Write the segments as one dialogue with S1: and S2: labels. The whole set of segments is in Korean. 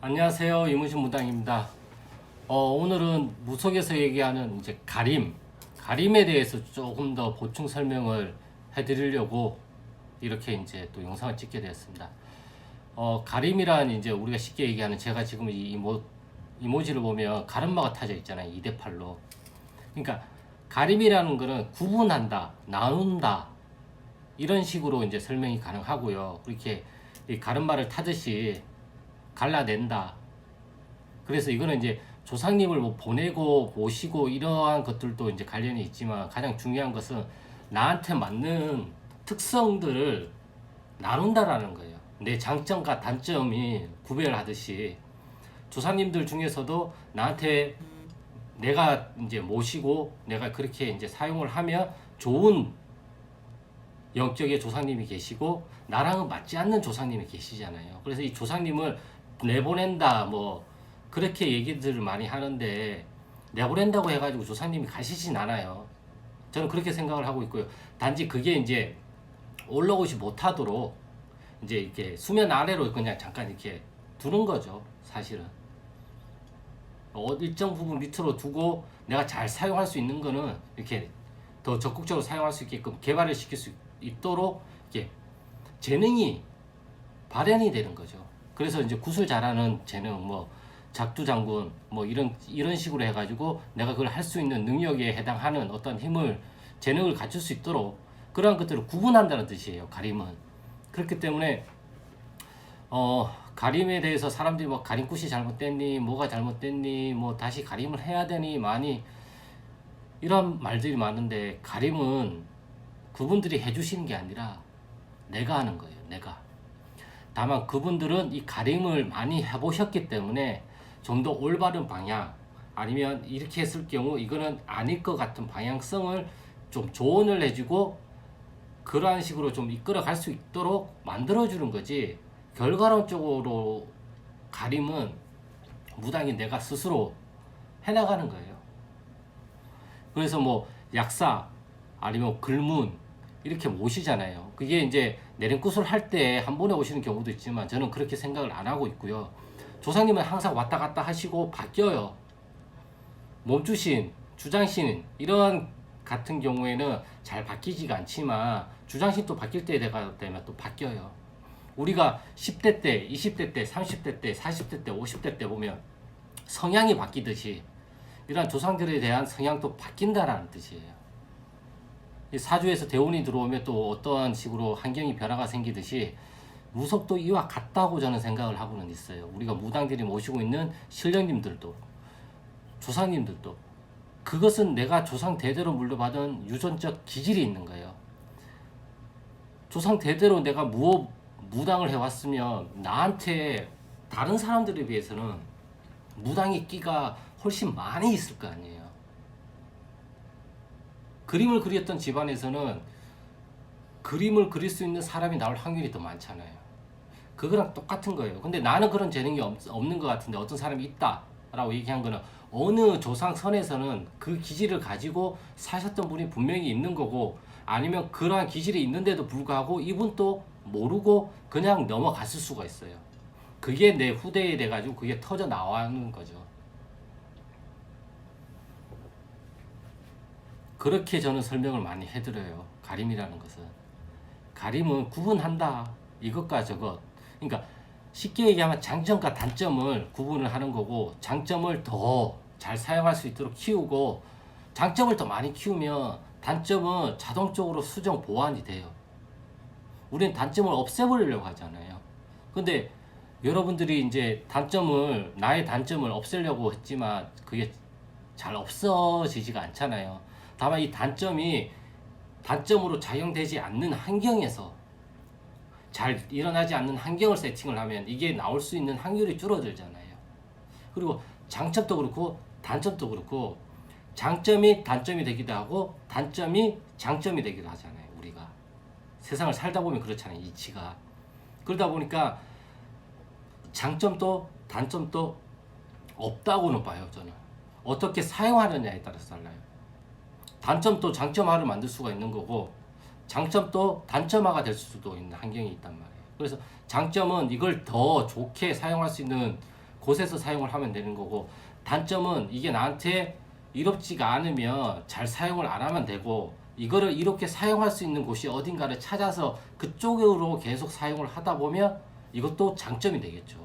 S1: 안녕하세요. 이문신 무당입니다. 오늘은 무속에서 얘기하는 이제 가림에 대해서 조금 더 보충 설명을 해드리려고 이렇게 이제 또 영상을 찍게 되었습니다. 가림이란 이제 우리가 쉽게 얘기하는 제가 지금 이 이모지를 보면 가르마가 타져 있잖아요. 2대8로. 그러니까 가림이라는 거는 구분한다, 나눈다 이런 식으로 이제 설명이 가능하고요. 이렇게 이 가르마를 타듯이 갈라낸다. 그래서 이거는 이제 조상님을 뭐 보내고 모시고 이러한 것들도 이제 관련이 있지만 가장 중요한 것은 나한테 맞는 특성들을 나눈다라는 거예요. 내 장점과 단점이 구별하듯이 조상님들 중에서도 나한테 내가 이제 모시고 내가 그렇게 이제 사용을 하면 좋은 영적의 조상님이 계시고 나랑은 맞지 않는 조상님이 계시잖아요. 그래서 이 조상님을 내보낸다 뭐 그렇게 얘기들을 많이 하는데 내보낸다고 해가지고 조상님이 가시진 않아요. 저는 그렇게 생각을 하고 있고요. 단지 그게 이제 올라오지 못하도록 이제 이렇게 수면 아래로 그냥 잠깐 이렇게 두는 거죠. 사실은 일정 부분 밑으로 두고 내가 잘 사용할 수 있는 거는 이렇게 더 적극적으로 사용할 수 있게끔 개발을 시킬 수 있도록 이렇게 재능이 발현이 되는 거죠. 그래서 이제 구슬 잘하는 재능, 뭐 작두장군, 뭐 이런 식으로 해가지고 내가 그걸 할 수 있는 능력에 해당하는 어떤 힘을 재능을 갖출 수 있도록 그러한 것들을 구분한다는 뜻이에요. 가림은. 그렇기 때문에 가림에 대해서 사람들이 뭐 가림굿이 잘못됐니, 뭐가 잘못됐니, 뭐 다시 가림을 해야 되니 많이 이런 말들이 많은데 가림은 그분들이 해주시는 게 아니라 내가 하는 거예요. 내가. 다만 그분들은 이 가림을 많이 해보셨기 때문에 좀 더 올바른 방향 아니면 이렇게 했을 경우 이거는 아닐 것 같은 방향성을 좀 조언을 해주고 그러한 식으로 좀 이끌어 갈 수 있도록 만들어주는 거지 결과론적으로 가림은 무당이 내가 스스로 해나가는 거예요. 그래서 뭐 약사 아니면 글문 이렇게 모시잖아요. 그게 이제 내림굿을 할 때 한 번에 오시는 경우도 있지만 저는 그렇게 생각을 안 하고 있고요. 조상님은 항상 왔다 갔다 하시고 바뀌어요. 몸주신, 주장신 이런 같은 경우에는 잘 바뀌지가 않지만 주장신 또 바뀔 때 되면 또 바뀌어요. 우리가 10대 때, 20대 때, 30대 때, 40대 때, 50대 때 보면 성향이 바뀌듯이 이러한 조상들에 대한 성향도 바뀐다라는 뜻이에요. 사주에서 대운이 들어오면 또 어떠한 식으로 환경이 변화가 생기듯이 무속도 이와 같다고 저는 생각을 하고는 있어요. 우리가 무당들이 모시고 있는 신령님들도 조상님들도 그것은 내가 조상 대대로 물려받은 유전적 기질이 있는 거예요. 조상 대대로 내가 무당을 해왔으면 나한테 다른 사람들에 비해서는 무당의 끼가 훨씬 많이 있을 거 아니에요. 그림을 그렸던 집안에서는 그림을 그릴 수 있는 사람이 나올 확률이 더 많잖아요. 그거랑 똑같은 거예요. 근데 나는 그런 재능이 없는 것 같은데 어떤 사람이 있다라고 얘기한 거는 어느 조상선에서는 그 기질을 가지고 사셨던 분이 분명히 있는 거고 아니면 그러한 기질이 있는데도 불구하고 이분 또 모르고 그냥 넘어갔을 수가 있어요. 그게 내 후대에 돼가지고 그게 터져 나오는 거죠. 그렇게 저는 설명을 많이 해드려요. 가림이라는 것은. 가림은 구분한다. 이것과 저것. 그러니까 쉽게 얘기하면 장점과 단점을 구분을 하는 거고 장점을 더 잘 사용할 수 있도록 키우고 장점을 더 많이 키우면 단점은 자동적으로 수정 보완이 돼요. 우리는 단점을 없애버리려고 하잖아요. 근데 여러분들이 이제 나의 단점을 없애려고 했지만 그게 잘 없어지지가 않잖아요. 다만 이 단점이 단점으로 작용되지 않는 환경에서 잘 일어나지 않는 환경을 세팅을 하면 이게 나올 수 있는 확률이 줄어들잖아요. 그리고 장점도 그렇고 단점도 그렇고 장점이 단점이 되기도 하고 단점이 장점이 되기도 하잖아요. 우리가 세상을 살다 보면 그렇잖아요. 이치가. 그러다 보니까 장점도 단점도 없다고는 봐요. 저는 어떻게 사용하느냐에 따라서 달라요. 단점도 장점화를 만들 수가 있는 거고 장점도 단점화가 될 수도 있는 환경이 있단 말이에요. 그래서 장점은 이걸 더 좋게 사용할 수 있는 곳에서 사용을 하면 되는 거고, 단점은 이게 나한테 이롭지가 않으면 잘 사용을 안 하면 되고, 이거를 이렇게 사용할 수 있는 곳이 어딘가를 찾아서 그쪽으로 계속 사용을 하다 보면 이것도 장점이 되겠죠.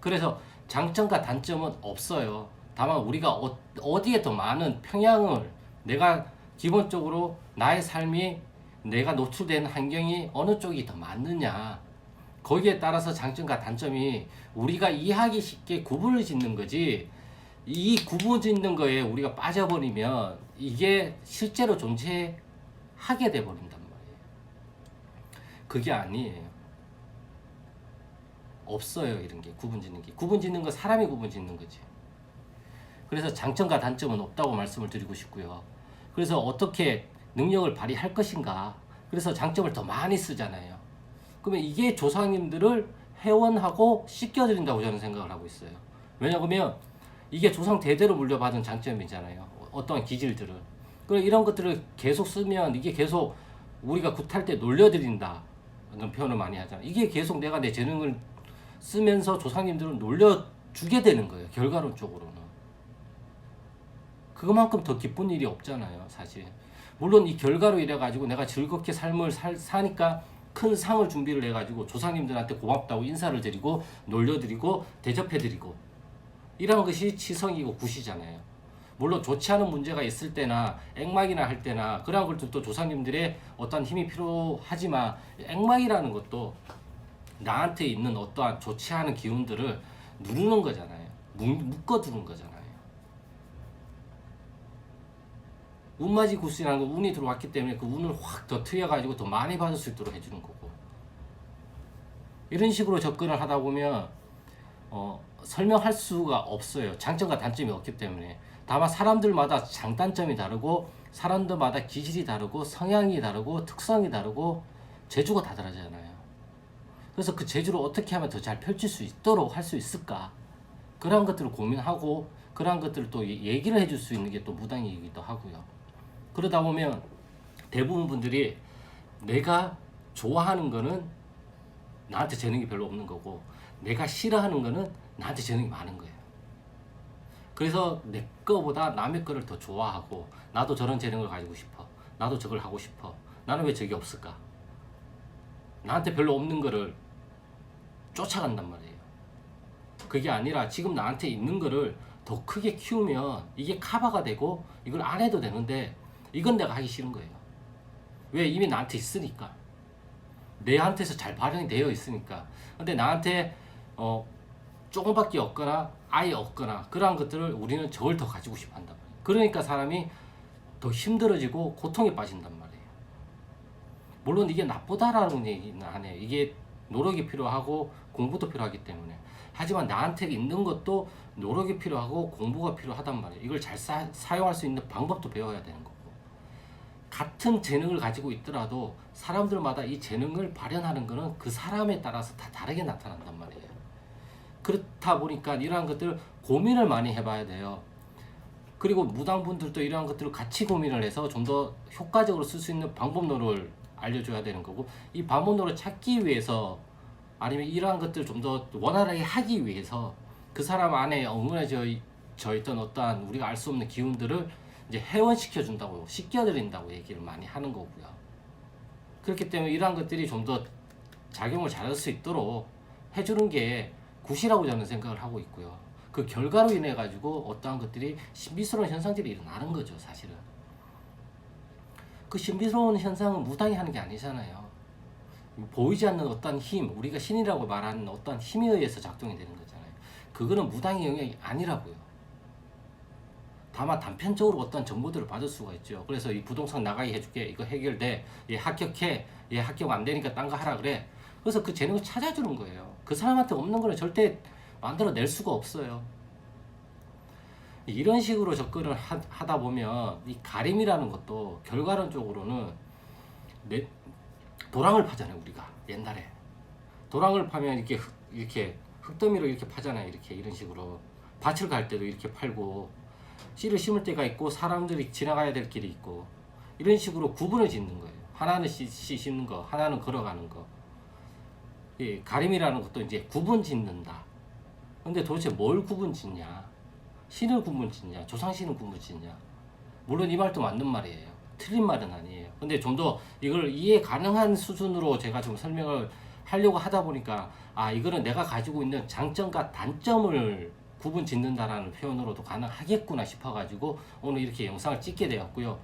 S1: 그래서 장점과 단점은 없어요. 다만 우리가 어디에 더 많은 평양을, 내가 기본적으로 나의 삶이, 내가 노출된 환경이 어느 쪽이 더 맞느냐, 거기에 따라서 장점과 단점이 우리가 이해하기 쉽게 구분을 짓는 거지, 이 구분 짓는 거에 우리가 빠져버리면 이게 실제로 존재하게 돼버린단 말이에요. 그게 아니에요. 없어요. 이런 게 구분 짓는 게. 구분 짓는 거 사람이 구분 짓는 거지. 그래서 장점과 단점은 없다고 말씀을 드리고 싶고요. 그래서 어떻게 능력을 발휘할 것인가. 그래서 장점을 더 많이 쓰잖아요. 그러면 이게 조상님들을 회원하고 씻겨드린다고 저는 생각을 하고 있어요. 왜냐하면 이게 조상 대대로 물려받은 장점이잖아요. 어떠한 기질들을. 그리고 이런 것들을 계속 쓰면 이게 계속 우리가 굿할 때 놀려드린다. 그런 표현을 많이 하잖아요. 이게 계속 내가 내 재능을 쓰면서 조상님들은 놀려주게 되는 거예요. 결과론적으로는. 그만큼 더 기쁜 일이 없잖아요. 사실. 물론 이 결과로 이래가지고 내가 즐겁게 삶을 사니까 큰 상을 준비를 해가지고 조상님들한테 고맙다고 인사를 드리고 놀려드리고 대접해드리고 이런 것이 치성이고 굿이잖아요. 물론 좋지 않은 문제가 있을 때나 액막이나 할 때나 그런 것들도 조상님들의 어떠한 힘이 필요하지만, 액막이라는 것도 나한테 있는 어떠한 좋지 않은 기운들을 누르는 거잖아요. 묶어두는 거잖아요. 운맞이 굿이라는 건 운이 들어왔기 때문에 그 운을 확 더 트여가지고 더 많이 받을 수 있도록 해주는 거고, 이런 식으로 접근을 하다 보면 설명할 수가 없어요. 장점과 단점이 없기 때문에. 다만 사람들마다 장단점이 다르고 사람들마다 기질이 다르고 성향이 다르고 특성이 다르고 재주가 다 다르잖아요. 그래서 그 재주를 어떻게 하면 더 잘 펼칠 수 있도록 할 수 있을까, 그런 것들을 고민하고 그런 것들을 또 얘기를 해줄 수 있는 게 또 무당이기도 하고요. 그러다 보면 대부분 분들이 내가 좋아하는 거는 나한테 재능이 별로 없는 거고, 내가 싫어하는 거는 나한테 재능이 많은 거예요. 그래서 내 거보다 남의 거를 더 좋아하고, 나도 저런 재능을 가지고 싶어, 나도 저걸 하고 싶어, 나는 왜 저게 없을까, 나한테 별로 없는 거를 쫓아간단 말이에요. 그게 아니라 지금 나한테 있는 거를 더 크게 키우면 이게 커버가 되고 이걸 안 해도 되는데, 이건 내가 하기 싫은 거예요. 왜? 이미 나한테 있으니까. 내한테서 잘 발현이 되어 있으니까. 근데 나한테 조금밖에 없거나 아예 없거나 그러한 것들을 우리는 저걸 더 가지고 싶어 한단 말이에요. 그러니까 사람이 더 힘들어지고 고통에 빠진단 말이에요. 물론 이게 나쁘다라는 얘기는 안 해요. 이게 노력이 필요하고 공부도 필요하기 때문에. 하지만 나한테 있는 것도 노력이 필요하고 공부가 필요하단 말이에요. 이걸 잘 사용할 수 있는 방법도 배워야 되는 거고. 같은 재능을 가지고 있더라도 사람들마다 이 재능을 발현하는 것은 그 사람에 따라서 다 다르게 나타난단 말이에요. 그렇다 보니까 이러한 것들을 고민을 많이 해봐야 돼요. 그리고 무당분들도 이러한 것들을 같이 고민을 해서 좀 더 효과적으로 쓸 수 있는 방법론을 알려줘야 되는 거고, 이 방법론을 찾기 위해서 아니면 이러한 것들을 좀 더 원활하게 하기 위해서 그 사람 안에 엉뚱해져 있던 어떠한 우리가 알 수 없는 기운들을 이제 회원시켜 준다고, 씻겨드린다고 얘기를 많이 하는 거고요. 그렇기 때문에 이러한 것들이 좀 더 작용을 잘할 수 있도록 해주는 게 굿이라고 저는 생각을 하고 있고요. 그 결과로 인해 가지고 어떠한 것들이 신비스러운 현상들이 일어나는 거죠, 사실은. 그 신비스러운 현상은 무당이 하는 게 아니잖아요. 보이지 않는 어떠한 힘, 우리가 신이라고 말하는 어떠한 힘에 의해서 작동이 되는 거잖아요. 그거는 무당의 영역이 아니라고요. 다만 단편적으로 어떤 정보들을 받을 수가 있죠. 그래서 이 부동산 나가게 해줄게, 이거 해결돼, 얘 합격해, 얘 합격 안 되니까 딴 거 하라 그래. 그래서 그 재능을 찾아주는 거예요. 그 사람한테 없는 거는 절대 만들어낼 수가 없어요. 이런 식으로 접근을 하다 보면 이 가림이라는 것도 결과론적으로는 도랑을 파잖아요. 우리가 옛날에 도랑을 파면 이렇게 흙더미로 이렇게 파잖아요. 이런 식으로 밭을 갈 때도 이렇게 팔고, 씨를 심을 때가 있고 사람들이 지나가야 될 길이 있고, 이런 식으로 구분을 짓는 거예요. 하나는 씨 심는 거, 하나는 걸어가는 거. 이 가림이라는 것도 이제 구분 짓는다. 근데 도대체 뭘 구분 짓냐? 신을 구분 짓냐? 조상신을 구분 짓냐? 물론 이 말도 맞는 말이에요. 틀린 말은 아니에요. 근데 좀 더 이걸 이해 가능한 수준으로 제가 좀 설명을 하려고 하다 보니까 아 이거는 내가 가지고 있는 장점과 단점을 구분 짓는다라는 표현으로도 가능하겠구나 싶어가지고 오늘 이렇게 영상을 찍게 되었고요.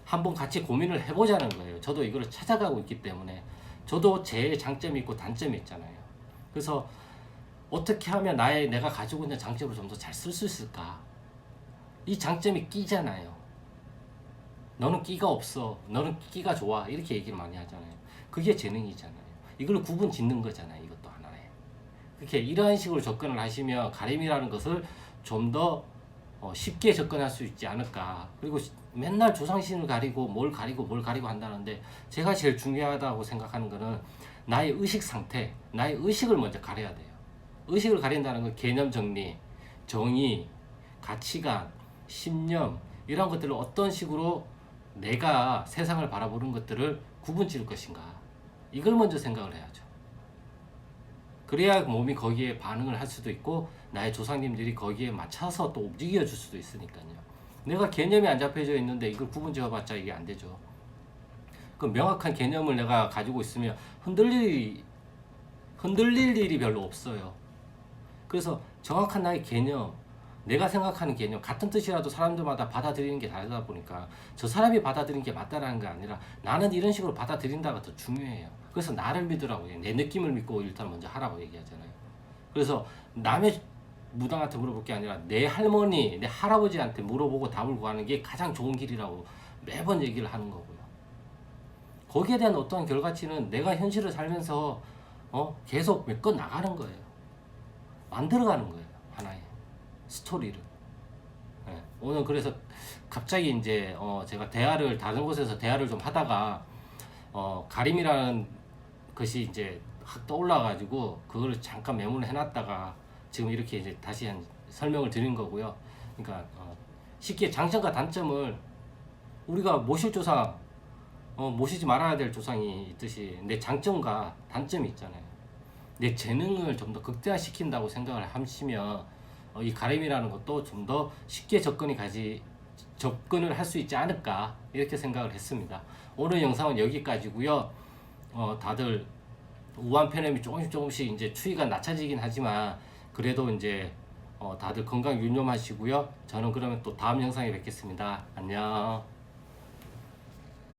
S1: 한번 같이 고민을 해보자는 거예요. 저도 이거를 찾아가고 있기 때문에 저도 제 장점이 있고 단점이 있잖아요. 그래서 어떻게 하면 내가 가지고 있는 장점을 좀 더 잘 쓸 수 있을까? 이 장점이 끼잖아요. 너는 끼가 없어. 너는 끼가 좋아. 이렇게 얘기를 많이 하잖아요. 그게 재능이잖아요. 이걸 구분 짓는 거잖아요. 이것도 하나의. 그렇게 이러한 식으로 접근을 하시면 가림이라는 것을 좀 더 쉽게 접근할 수 있지 않을까. 그리고 맨날 조상신을 가리고 뭘 가리고 뭘 가리고 한다는데 제가 제일 중요하다고 생각하는 거는 나의 의식 상태, 나의 의식을 먼저 가려야 돼요. 의식을 가린다는 건 개념 정리, 정의, 가치관, 신념 이런 것들을 어떤 식으로 내가 세상을 바라보는 것들을 구분 지을 것인가. 이걸 먼저 생각을 해야죠. 그래야 몸이 거기에 반응을 할 수도 있고 나의 조상님들이 거기에 맞춰서 또 움직여 줄 수도 있으니까요. 내가 개념이 안 잡혀져 있는데 이걸 구분 지어봤자 이게 안 되죠. 그 명확한 개념을 내가 가지고 있으면 흔들릴 일이 별로 없어요. 그래서 정확한 나의 개념, 내가 생각하는 개념, 같은 뜻이라도 사람들마다 받아들이는 게 다르다 보니까 저 사람이 받아들이는 게 맞다라는 게 아니라 나는 이런 식으로 받아들인다가 더 중요해요. 그래서 나를 믿으라고 내 느낌을 믿고 일단 먼저 하라고 얘기하잖아요. 그래서 남의 무당한테 물어볼 게 아니라 내 할머니, 내 할아버지한테 물어보고 답을 구하는 게 가장 좋은 길이라고 매번 얘기를 하는 거고요. 거기에 대한 어떠한 결과치는 내가 현실을 살면서 계속 메꿔 나가는 거예요. 만들어가는 거예요. 하나의 스토리를. 네. 오늘 그래서 갑자기 이제 제가 다른 곳에서 대화를 좀 하다가 가림이라는 것이 이제 확 떠올라가지고 그걸 잠깐 메모를 해놨다가 지금 이렇게 이제 다시 설명을 드린 거고요. 그러니까 쉽게 장점과 단점을 우리가 모실 조상 모시지 말아야 될 조상이 있듯이 내 장점과 단점이 있잖아요. 내 재능을 좀 더 극대화시킨다고 생각을 하시면 이 가림이라는 것도 좀 더 쉽게 접근을 할 수 있지 않을까 이렇게 생각을 했습니다. 오늘 영상은 여기까지고요. 다들 우한 폐렴이 조금씩 이제 추이가 낮아지긴 하지만 그래도 이제 다들 건강 유념하시고요. 저는 그러면 또 다음 영상에 뵙겠습니다. 안녕.